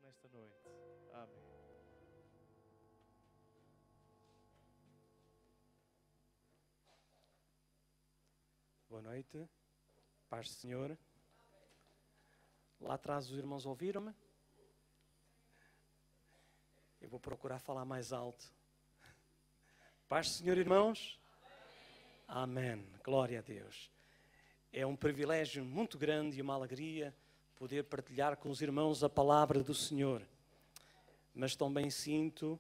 nesta noite. Amém. Boa noite, paz do Senhor. Lá atrás os irmãos ouviram-me? Eu vou procurar falar mais alto. Paz do Senhor, irmãos? Amém. Glória a Deus. É um privilégio muito grande e uma alegria poder partilhar com os irmãos a palavra do Senhor. Mas também sinto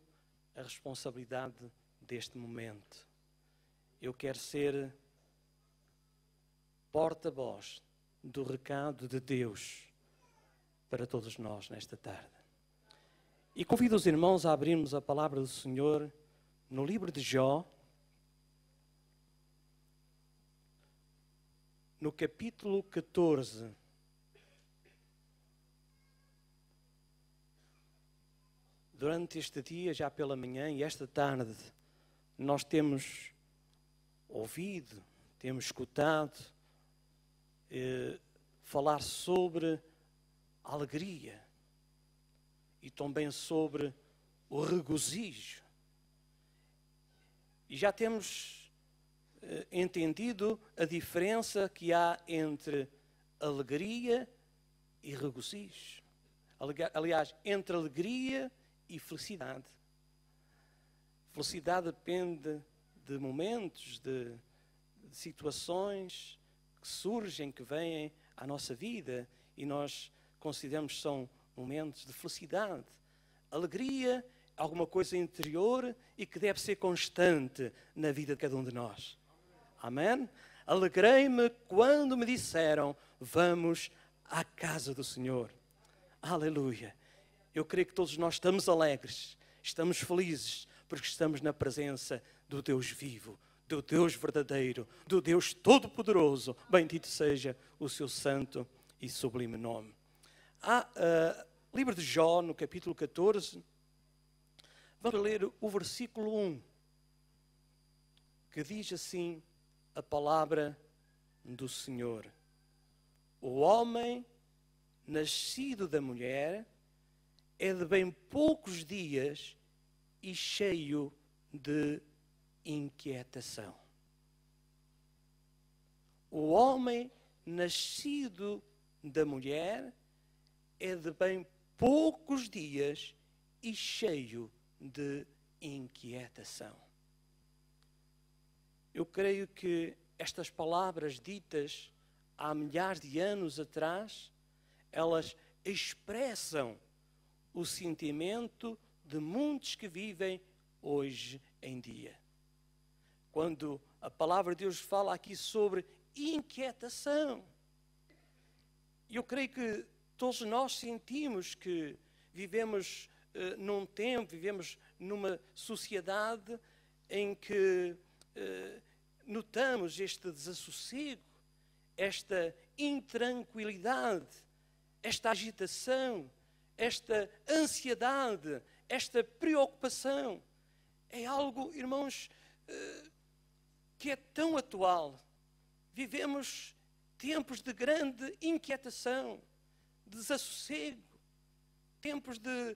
a responsabilidade deste momento. Eu quero ser porta-voz do recado de Deus para todos nós nesta tarde. E convido os irmãos a abrirmos a palavra do Senhor no livro de Jó, no capítulo 14. Durante este dia, já pela manhã e esta tarde, nós temos ouvido, temos escutado falar sobre alegria e também sobre o regozijo. E já temos entendido a diferença que há entre alegria e regozijo. Aliás, entre alegria e felicidade. Felicidade depende de momentos, de situações que surgem, que vêm à nossa vida e nós consideramos que são momentos de felicidade. Alegria é alguma coisa interior e que deve ser constante na vida de cada um de nós. Amém? Alegrei-me quando me disseram, vamos à casa do Senhor. Aleluia. Eu creio que todos nós estamos alegres, estamos felizes, porque estamos na presença do Deus vivo, do Deus verdadeiro, do Deus todo-poderoso. Bendito seja o seu santo e sublime nome. Livro de Jó, no capítulo 14, vamos ler o versículo 1, que diz assim a palavra do Senhor. O homem nascido da mulher é de bem poucos dias e cheio de inquietação. O homem nascido da mulher é de bem poucos dias e cheio de inquietação. Eu creio que estas palavras ditas há milhares de anos atrás, elas expressam o sentimento de muitos que vivem hoje em dia. Quando a palavra de Deus fala aqui sobre inquietação, eu creio que todos nós sentimos que vivemos num tempo, vivemos numa sociedade em que notamos este desassossego, esta intranquilidade, esta agitação, esta ansiedade, esta preocupação. É algo, irmãos, que é tão atual. Vivemos tempos de grande inquietação, de desassossego, tempos de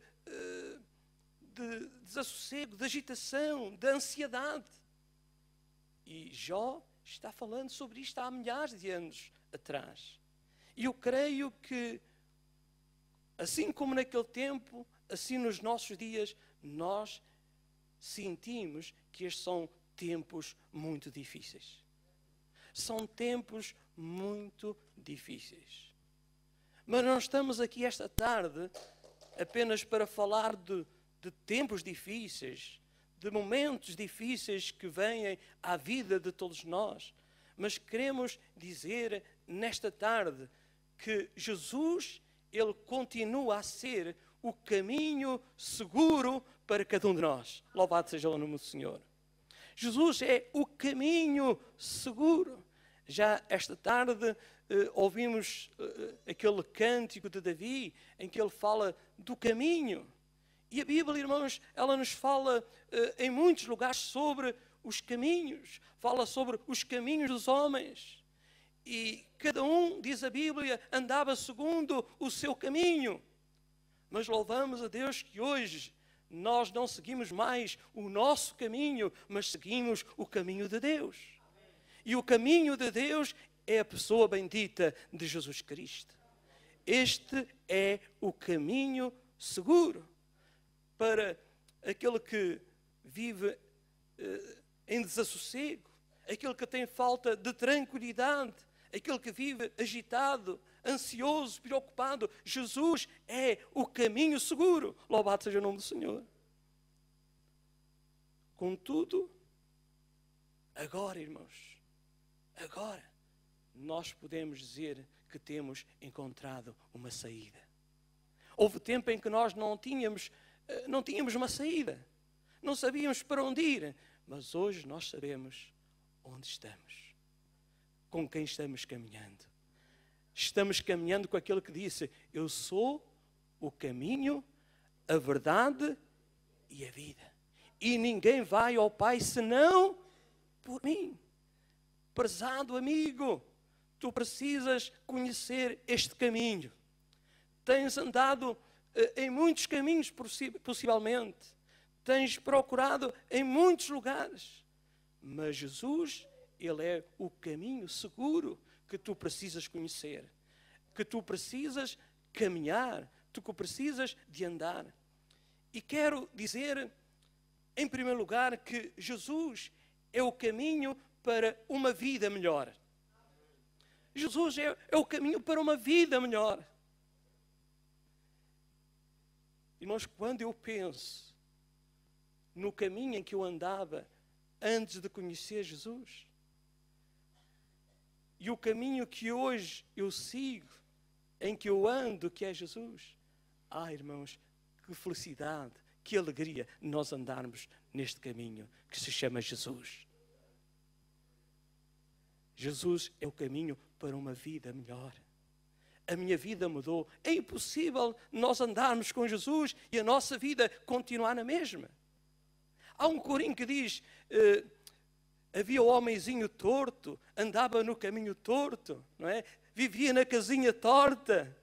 desassossego, de agitação, de ansiedade. E Jó está falando sobre isto há milhares de anos atrás. E eu creio que, assim como naquele tempo, assim nos nossos dias, nós sentimos que estes são tempos muito difíceis. São tempos muito difíceis. Mas não estamos aqui esta tarde apenas para falar de tempos difíceis, de momentos difíceis que vêm à vida de todos nós. Mas queremos dizer nesta tarde que Jesus, Ele continua a ser o caminho seguro para cada um de nós. Louvado seja o nome do Senhor. Jesus é o caminho seguro. Já esta tarde ouvimos aquele cântico de Davi em que ele fala do caminho. E a Bíblia, irmãos, ela nos fala em muitos lugares sobre os caminhos. Fala sobre os caminhos dos homens. E cada um, diz a Bíblia, andava segundo o seu caminho. Mas louvamos a Deus que hoje nós não seguimos mais o nosso caminho, mas seguimos o caminho de Deus. E o caminho de Deus é a pessoa bendita de Jesus Cristo. Este é o caminho seguro para aquele que vive em desassossego, aquele que tem falta de tranquilidade, aquele que vive agitado, ansioso, preocupado. Jesus é o caminho seguro. Louvado seja o nome do Senhor. Contudo, agora, irmãos, agora nós podemos dizer que temos encontrado uma saída. Houve tempo em que nós não tínhamos uma saída, não sabíamos para onde ir, mas hoje nós sabemos onde estamos, com quem estamos caminhando. Estamos caminhando com aquele que disse: eu sou o caminho, a verdade e a vida. E ninguém vai ao Pai senão por mim. Prezado amigo, tu precisas conhecer este caminho. Tens andado em muitos caminhos, possivelmente. Tens procurado em muitos lugares. Mas Jesus, Ele é o caminho seguro que tu precisas conhecer, que tu precisas caminhar, tu que precisas de andar. E quero dizer, em primeiro lugar, que Jesus é o caminho para uma vida melhor. Jesus é o caminho para uma vida melhor. Irmãos, quando eu penso no caminho em que eu andava antes de conhecer Jesus, e o caminho que hoje eu sigo, em que eu ando, que é Jesus, irmãos, que felicidade, que alegria nós andarmos neste caminho que se chama Jesus. Jesus é o caminho para uma vida melhor. A minha vida mudou. É impossível nós andarmos com Jesus e a nossa vida continuar na mesma. Há um corinho que diz: havia o homenzinho torto, andava no caminho torto, não é? Vivia na casinha torta,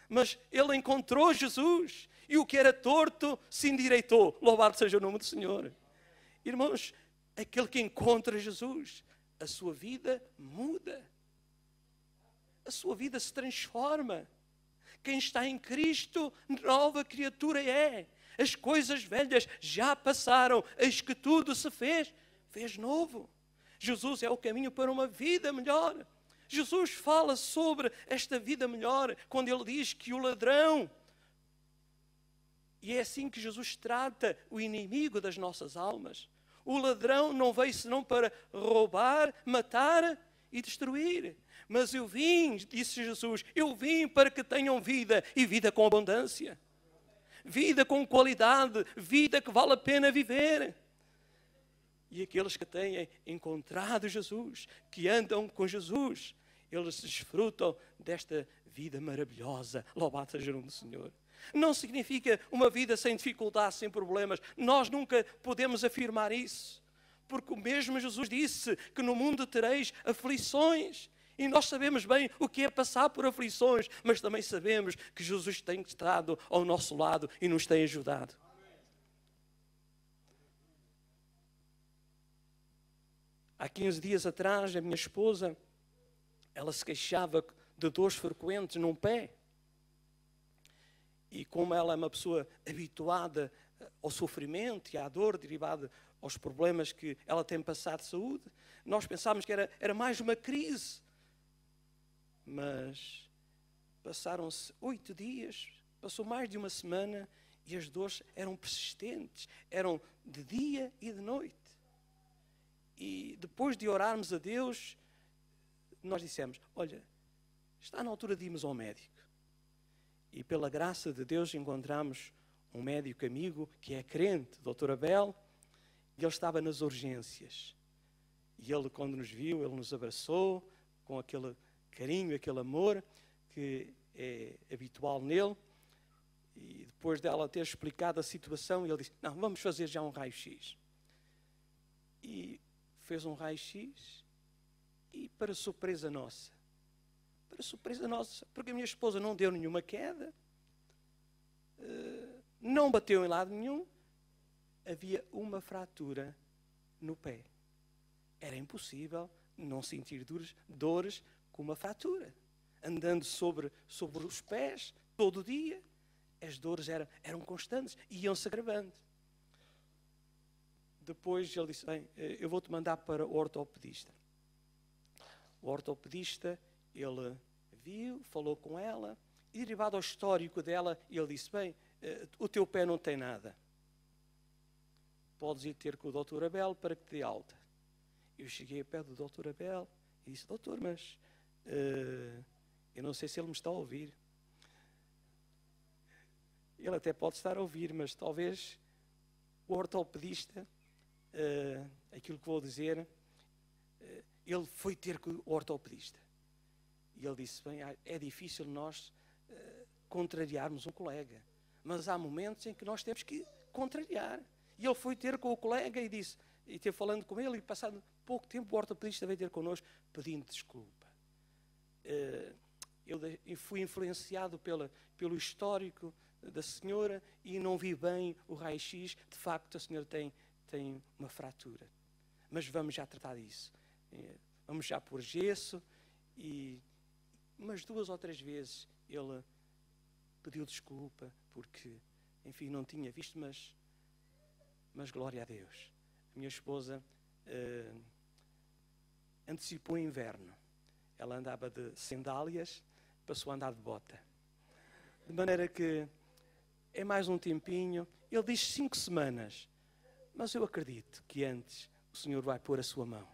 mas ele encontrou Jesus e o que era torto se endireitou. Louvado seja o nome do Senhor. Irmãos, aquele que encontra Jesus, a sua vida muda. A sua vida se transforma. Quem está em Cristo, nova criatura é. As coisas velhas já passaram, eis que tudo se fez novo. Jesus é o caminho para uma vida melhor. Jesus fala sobre esta vida melhor quando Ele diz que o ladrão, e é assim que Jesus trata o inimigo das nossas almas. O ladrão não veio senão para roubar, matar e destruir. Mas eu vim, disse Jesus, eu vim para que tenham vida e vida com abundância. Vida com qualidade, vida que vale a pena viver. E aqueles que têm encontrado Jesus, que andam com Jesus, eles desfrutam desta vida maravilhosa. Louvado seja o nome do Senhor. Não significa uma vida sem dificuldades, sem problemas. Nós nunca podemos afirmar isso. Porque o mesmo Jesus disse que no mundo tereis aflições. E nós sabemos bem o que é passar por aflições, mas também sabemos que Jesus tem estado ao nosso lado e nos tem ajudado. Há 15 dias atrás, a minha esposa, ela se queixava de dores frequentes num pé. E como ela é uma pessoa habituada ao sofrimento e à dor derivada aos problemas que ela tem passado de saúde, nós pensámos que era mais uma crise. Mas passaram-se 8 dias, passou mais de uma semana e as dores eram persistentes, eram de dia e de noite. E depois de orarmos a Deus, nós dissemos: olha, está na altura de irmos ao médico. E pela graça de Deus encontramos um médico amigo que é crente, Dr. Abel, e ele estava nas urgências. E ele, quando nos viu, ele nos abraçou com aquele carinho, aquele amor que é habitual nele. E depois dela ter explicado a situação, ele disse: não, vamos fazer já um raio-x. E fez um raio-x e, para surpresa nossa, porque a minha esposa não deu nenhuma queda, não bateu em lado nenhum, havia uma fratura no pé. Era impossível não sentir dores com uma fratura. Andando sobre os pés todo o dia, as dores eram constantes e iam-se agravando. Depois ele disse, bem, eu vou-te mandar para o ortopedista. O ortopedista, ele viu, falou com ela, e derivado ao histórico dela, ele disse, bem, o teu pé não tem nada. Podes ir ter com o Dr. Abel para que te dê alta. Eu cheguei a pé do Dr. Abel e disse, doutor, mas eu não sei se ele me está a ouvir. Ele até pode estar a ouvir, mas talvez o ortopedista, aquilo que vou dizer, ele foi ter com o ortopedista. E ele disse, bem, é difícil nós contrariarmos um colega, mas há momentos em que nós temos que contrariar. E ele foi ter com o colega e disse, e esteve falando com ele, e passado pouco tempo o ortopedista veio ter connosco pedindo desculpa. Eu fui influenciado pelo histórico da senhora e não vi bem o raio-x. De facto, a senhora tem uma fratura. Mas vamos já tratar disso. Vamos já pôr gesso. E umas 2 ou 3 vezes ele pediu desculpa porque, enfim, não tinha visto, mas glória a Deus. A minha esposa antecipou o inverno. Ela andava de sandálias, passou a andar de bota. De maneira que é mais um tempinho. Ele diz 5 semanas. Mas eu acredito que antes o Senhor vai pôr a sua mão.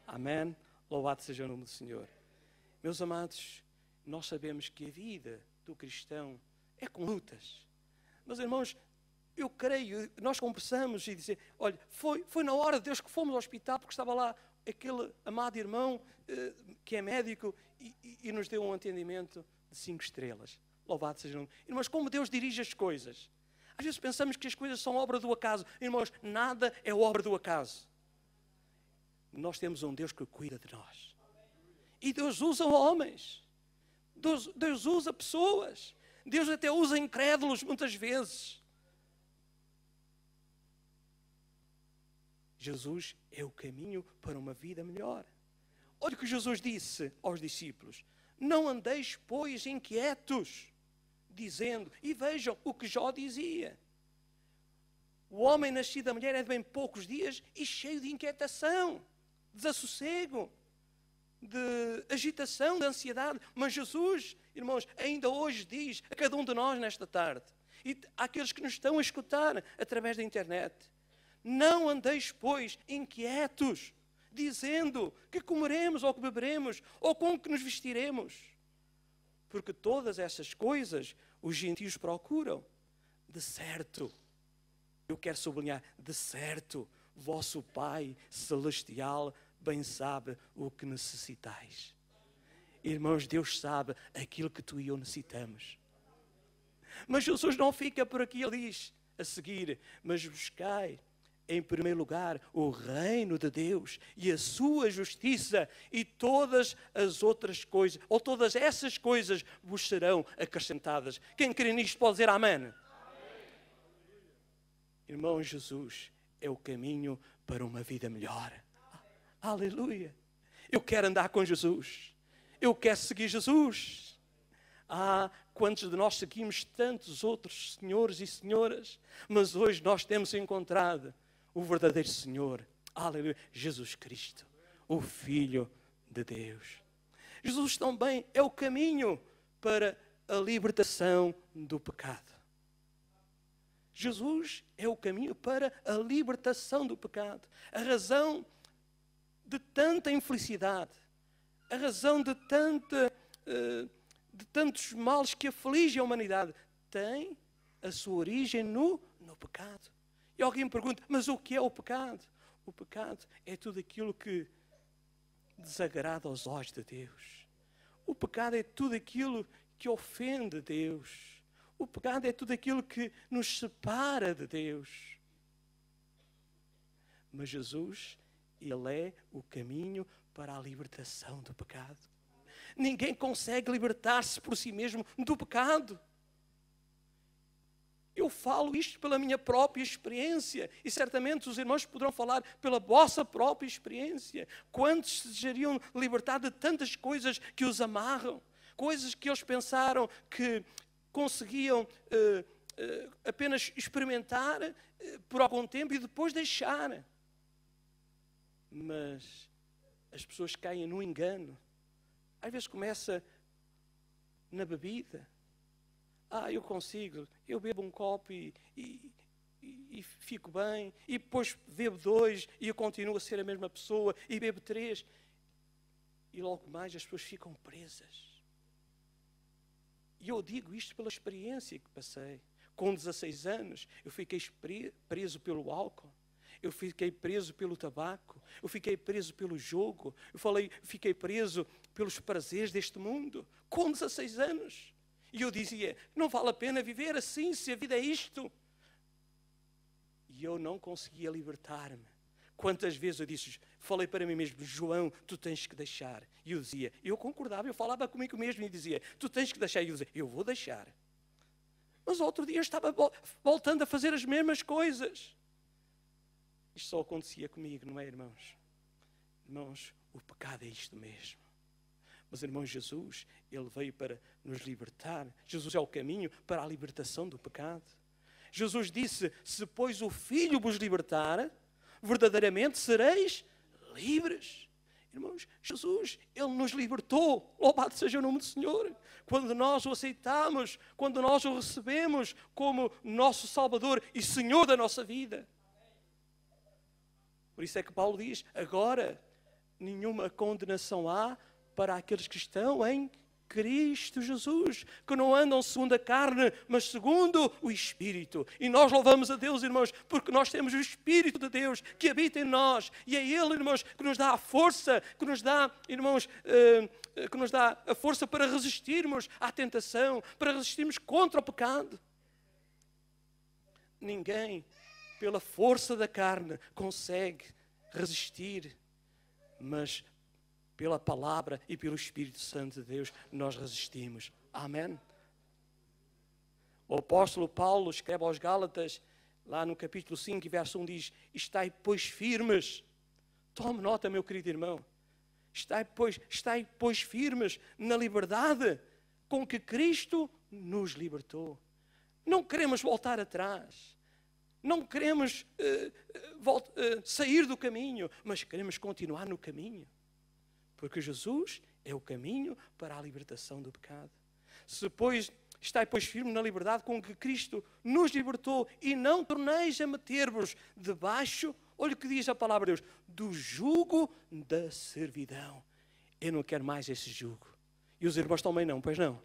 Amém? Louvado seja o nome do Senhor. Meus amados, nós sabemos que a vida do cristão é com lutas. Meus irmãos, eu creio, nós conversamos e dizemos, olha, foi na hora de Deus que fomos ao hospital, porque estava lá aquele amado irmão que é médico e nos deu um atendimento de 5 estrelas. Louvado seja o nome. Irmãos, como Deus dirige as coisas. Às vezes pensamos que as coisas são obra do acaso. Irmãos, nada é obra do acaso. Nós temos um Deus que cuida de nós. E Deus usa homens. Deus usa pessoas. Deus até usa incrédulos muitas vezes. Jesus é o caminho para uma vida melhor. Olha o que Jesus disse aos discípulos. Não andeis, pois, inquietos, dizendo, e vejam o que Jó dizia. O homem nascido da mulher é de bem poucos dias e cheio de inquietação, desassossego, de agitação, de ansiedade. Mas Jesus, irmãos, ainda hoje diz a cada um de nós nesta tarde, e àqueles que nos estão a escutar através da internet, não andeis, pois, inquietos, dizendo que comeremos ou que beberemos ou com que nos vestiremos. Porque todas essas coisas os gentios procuram. De certo, eu quero sublinhar, de certo, vosso Pai Celestial bem sabe o que necessitais. Irmãos, Deus sabe aquilo que tu e eu necessitamos. Mas Jesus não fica por aqui, ele diz a seguir, mas buscai em primeiro lugar o reino de Deus e a sua justiça, e todas as outras coisas, ou todas essas coisas vos serão acrescentadas. Quem crê nisto pode dizer amém? Amém. Irmão, Jesus é o caminho para uma vida melhor. Aleluia! Eu quero andar com Jesus. Eu quero seguir Jesus. Quantos de nós seguimos tantos outros senhores e senhoras, mas hoje nós temos encontrado o verdadeiro Senhor, aleluia, Jesus Cristo, o Filho de Deus. Jesus também é o caminho para a libertação do pecado. Jesus é o caminho para a libertação do pecado. A razão de tanta infelicidade, a razão de tantos males que afligem a humanidade, tem a sua origem no pecado. E alguém me pergunta, mas o que é o pecado? O pecado é tudo aquilo que desagrada aos olhos de Deus. O pecado é tudo aquilo que ofende Deus. O pecado é tudo aquilo que nos separa de Deus. Mas Jesus, Ele é o caminho para a libertação do pecado. Ninguém consegue libertar-se por si mesmo do pecado. Eu falo isto pela minha própria experiência e certamente os irmãos poderão falar pela vossa própria experiência. Quantos se desejariam libertar de tantas coisas que os amarram? Coisas que eles pensaram que conseguiam apenas experimentar por algum tempo e depois deixar. Mas as pessoas caem no engano. Às vezes começa na bebida. Eu consigo, eu bebo um copo e fico bem, e depois bebo 2 e eu continuo a ser a mesma pessoa, e bebo 3, e logo mais as pessoas ficam presas. E eu digo isto pela experiência que passei. Com 16 anos, eu fiquei preso pelo álcool, eu fiquei preso pelo tabaco, eu fiquei preso pelo jogo, fiquei preso pelos prazeres deste mundo, com 16 anos. E eu dizia, não vale a pena viver assim, se a vida é isto. E eu não conseguia libertar-me. Quantas vezes eu falei para mim mesmo, João, tu tens que deixar. E eu dizia, eu concordava, eu falava comigo mesmo e dizia, tu tens que deixar. E eu dizia, eu vou deixar. Mas outro dia eu estava voltando a fazer as mesmas coisas. Isto só acontecia comigo, não é, irmãos? Irmãos, o pecado é isto mesmo. Mas, irmão, Jesus, Ele veio para nos libertar. Jesus é o caminho para a libertação do pecado. Jesus disse, se pois o Filho vos libertar, verdadeiramente sereis livres. Irmãos, Jesus, Ele nos libertou. Louvado seja o nome do Senhor. Quando nós o aceitamos, quando nós o recebemos como nosso Salvador e Senhor da nossa vida. Por isso é que Paulo diz, agora nenhuma condenação há para aqueles que estão em Cristo Jesus, que não andam segundo a carne, mas segundo o Espírito. E nós louvamos a Deus, irmãos, porque nós temos o Espírito de Deus que habita em nós. E é Ele, irmãos, que nos dá a força, que nos dá, irmãos, que nos dá a força para resistirmos à tentação, para resistirmos contra o pecado. Ninguém, pela força da carne, consegue resistir, mas pela palavra e pelo Espírito Santo de Deus, nós resistimos. Amém? O apóstolo Paulo escreve aos Gálatas, lá no capítulo 5, verso 1, diz, estai, pois, firmes. Tome nota, meu querido irmão. Estai, pois, firmes na liberdade com que Cristo nos libertou. Não queremos voltar atrás. Não queremos sair do caminho, mas queremos continuar no caminho. Porque Jesus é o caminho para a libertação do pecado. Estai, pois, firme na liberdade com que Cristo nos libertou e não torneis a meter-vos debaixo, olha o que diz a palavra de Deus, do jugo da servidão. Eu não quero mais esse jugo. E os irmãos também não, pois não?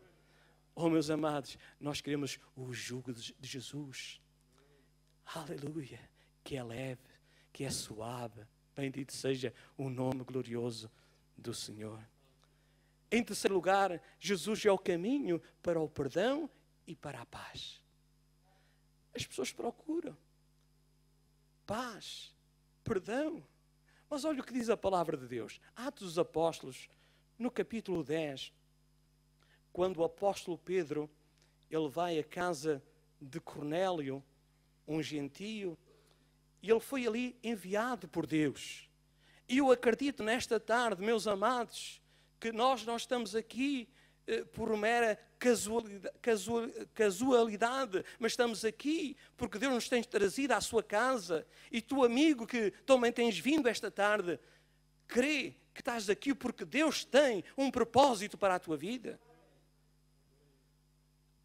Oh, meus amados, nós queremos o jugo de Jesus. Aleluia, que é leve, que é suave. Bendito seja o nome glorioso do Senhor. Em terceiro lugar, Jesus é o caminho para o perdão e para a paz. As pessoas procuram paz, perdão. Mas olha o que diz a palavra de Deus. Atos dos Apóstolos, no capítulo 10, quando o apóstolo Pedro, ele vai à casa de Cornélio, um gentio, e ele foi ali enviado por Deus. E eu acredito nesta tarde, meus amados, que nós não estamos aqui por mera casualidade, mas estamos aqui porque Deus nos tem trazido à sua casa. E tu, amigo, que também tens vindo esta tarde, crê que estás aqui porque Deus tem um propósito para a tua vida.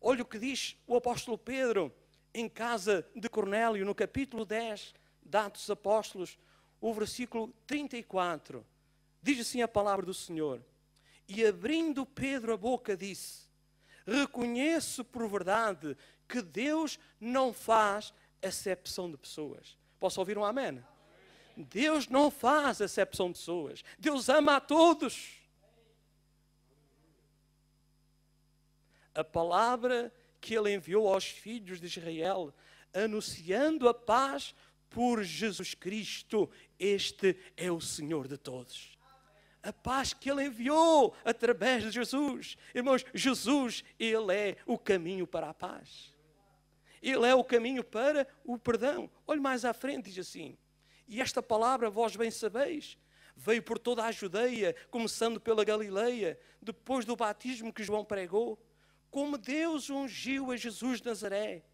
Olha o que diz o apóstolo Pedro em casa de Cornélio, no capítulo 10 de Atos dos Apóstolos, o versículo 34, diz assim a palavra do Senhor. E abrindo Pedro a boca disse, reconheço por verdade que Deus não faz acepção de pessoas. Posso ouvir um amém? Deus não faz acepção de pessoas. Deus ama a todos. A palavra que Ele enviou aos filhos de Israel, anunciando a paz por Jesus Cristo, este é o Senhor de todos. A paz que Ele enviou através de Jesus. Irmãos, Jesus, Ele é o caminho para a paz. Ele é o caminho para o perdão. Olhe mais à frente, diz assim: e esta palavra, vós bem sabeis, veio por toda a Judeia, começando pela Galileia, depois do batismo que João pregou, como Deus ungiu a Jesus de Nazaré,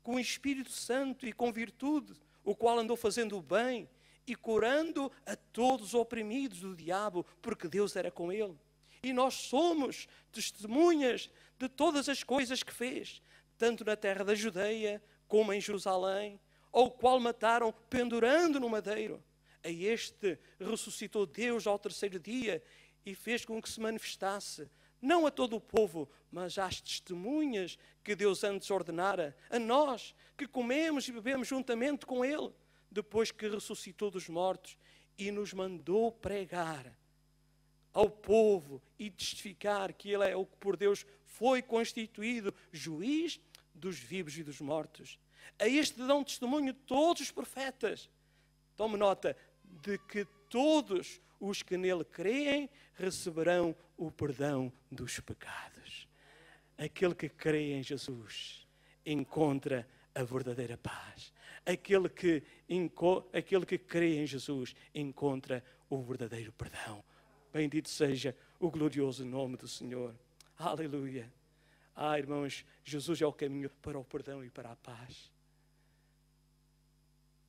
com o Espírito Santo e com virtude, o qual andou fazendo o bem e curando a todos os oprimidos do diabo, porque Deus era com ele. E nós somos testemunhas de todas as coisas que fez, tanto na terra da Judeia como em Jerusalém, ao qual mataram pendurando no madeiro. A este ressuscitou Deus ao terceiro dia e fez com que se manifestasse, não a todo o povo, mas às testemunhas que Deus antes ordenara, a nós que comemos e bebemos juntamente com Ele, depois que ressuscitou dos mortos e nos mandou pregar ao povo e testificar que Ele é o que por Deus foi constituído juiz dos vivos e dos mortos. A este dão testemunho todos os profetas. Tome nota de que todos os que nele creem receberão o perdão dos pecados. Aquele que crê em Jesus encontra a verdadeira paz. Aquele que crê em Jesus encontra o verdadeiro perdão. Bendito seja o glorioso nome do Senhor. Aleluia. Irmãos, Jesus é o caminho para o perdão e para a paz.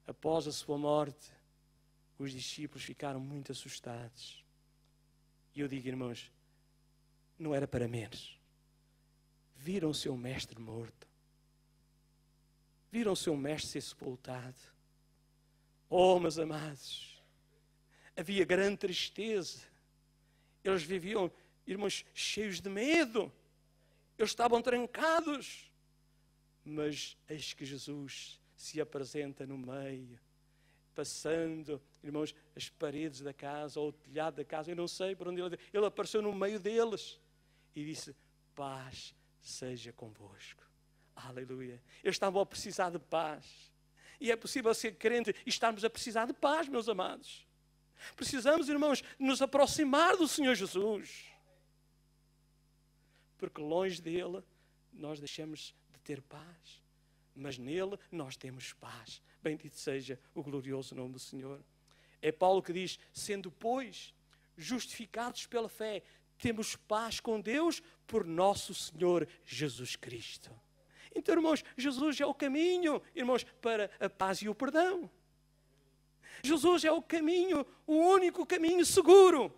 Após a sua morte, os discípulos ficaram muito assustados. E eu digo, irmãos, não era para menos. Viram o seu mestre morto. Viram o seu mestre ser sepultado. Oh, meus amados, havia grande tristeza. Eles viviam, irmãos, cheios de medo. Eles estavam trancados. Mas eis que Jesus se apresenta no meio, passando, irmãos, as paredes da casa ou o telhado da casa, eu não sei por onde ele apareceu no meio deles e disse: paz seja convosco. Aleluia. Eles estavam a precisar de paz. E é possível ser crente e estarmos a precisar de paz, meus amados. Precisamos, irmãos, nos aproximar do Senhor Jesus. Porque longe dele nós deixamos de ter paz. Mas nele nós temos paz. Bendito seja o glorioso nome do Senhor. É Paulo que diz: sendo, pois, justificados pela fé, temos paz com Deus por nosso Senhor Jesus Cristo. Então, irmãos, Jesus é o caminho, irmãos, para a paz e o perdão. Jesus é o caminho, o único caminho seguro.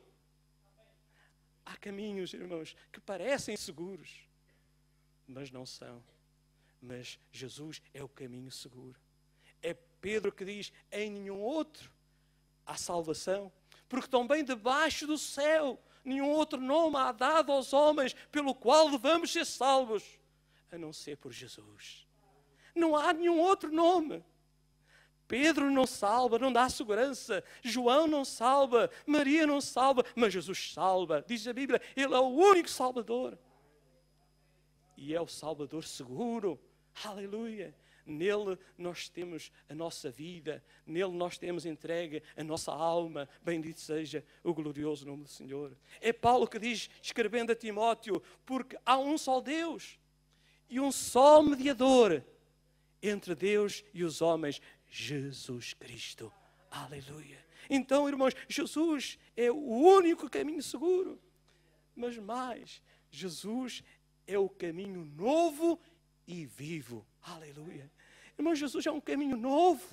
Há caminhos, irmãos, que parecem seguros, mas não são. Mas Jesus é o caminho seguro. É Pedro que diz: em nenhum outro há salvação, porque também debaixo do céu nenhum outro nome há dado aos homens pelo qual devamos ser salvos, a não ser por Jesus. Não há nenhum outro nome. Pedro não salva, não dá segurança. João não salva, Maria não salva, mas Jesus salva. Diz a Bíblia, Ele é o único Salvador. E é o Salvador seguro. Aleluia. Nele nós temos a nossa vida, nele nós temos entregue a nossa alma. Bendito seja o glorioso nome do Senhor. É Paulo que diz, escrevendo a Timóteo: porque há um só Deus e um só mediador entre Deus e os homens, Jesus Cristo. Aleluia. Então, irmãos, Jesus é o único caminho seguro. Mas mais, Jesus é o caminho novo e vivo. Aleluia. Irmão, Jesus é um caminho novo.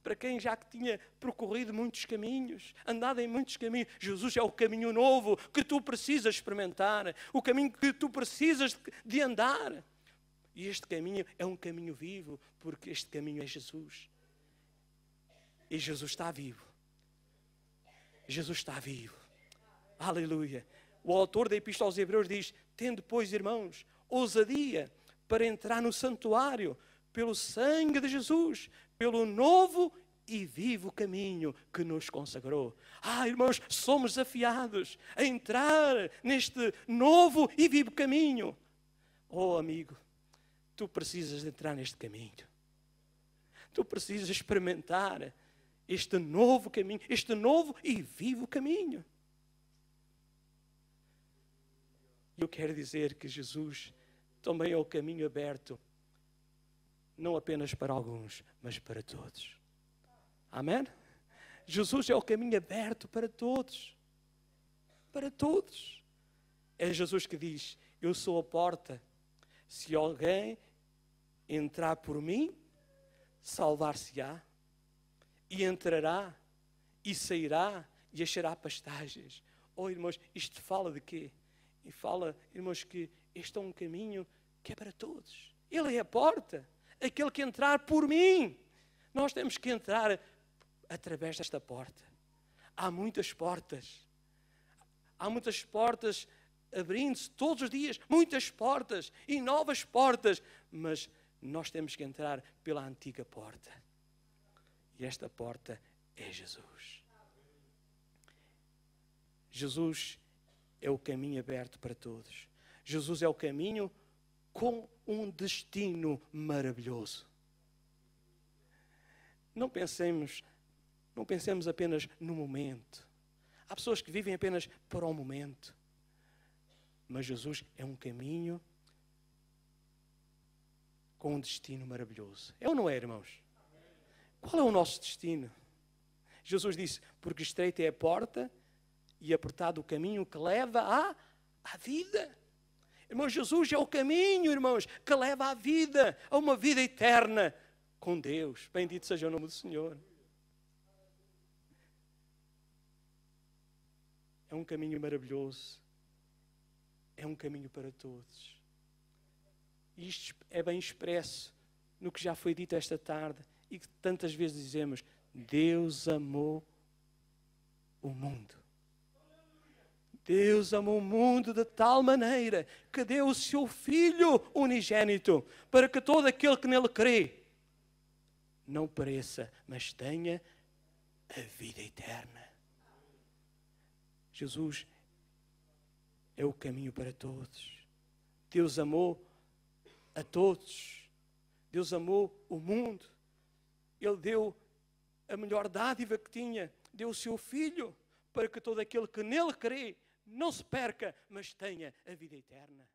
Para quem já que tinha percorrido muitos caminhos, andado em muitos caminhos, Jesus é o caminho novo que tu precisas experimentar, o caminho que tu precisas de andar. E este caminho é um caminho vivo, porque este caminho é Jesus. E Jesus está vivo. Jesus está vivo. Aleluia. O autor da Epístola aos Hebreus diz: tende, pois, irmãos, ousadia para entrar no santuário pelo sangue de Jesus, pelo novo e vivo caminho que nos consagrou. Irmãos, somos desafiados a entrar neste novo e vivo caminho. Oh, amigo, tu precisas de entrar neste caminho. Tu precisas experimentar este novo caminho, este novo e vivo caminho. Eu quero dizer que Jesus também é o caminho aberto não apenas para alguns, mas para todos. Amém? Jesus é o caminho aberto para todos. Para todos. É Jesus que diz: eu sou a porta. Se alguém entrar por mim, salvar-se-á, e entrará, e sairá, e achará pastagens. Oh, irmãos, isto fala de quê? E fala, irmãos, que este é um caminho que é para todos. Ele é a porta. Aquele que entrar por mim. Nós temos que entrar através desta porta. Há muitas portas. Há muitas portas abrindo-se todos os dias. Muitas portas e novas portas. Mas nós temos que entrar pela antiga porta. E esta porta é Jesus. Jesus é o caminho aberto para todos. Jesus é o caminho com um destino maravilhoso. Não pensemos apenas no momento. Há pessoas que vivem apenas para o momento. Mas Jesus é um caminho com um destino maravilhoso. É ou não é, irmãos? Qual é o nosso destino? Jesus disse: porque estreita é a porta e apertado o caminho que leva à vida. Irmãos, Jesus é o caminho, irmãos, que leva à vida, a uma vida eterna com Deus. Bendito seja o nome do Senhor. É um caminho maravilhoso. É um caminho para todos. E isto é bem expresso no que já foi dito esta tarde e que tantas vezes dizemos: Deus amou o mundo. Deus amou o mundo de tal maneira que deu o seu Filho unigênito para que todo aquele que nele crê não pereça, mas tenha a vida eterna. Jesus é o caminho para todos. Deus amou a todos. Deus amou o mundo. Ele deu a melhor dádiva que tinha. Deu o seu Filho para que todo aquele que nele crê não se perca, mas tenha a vida eterna.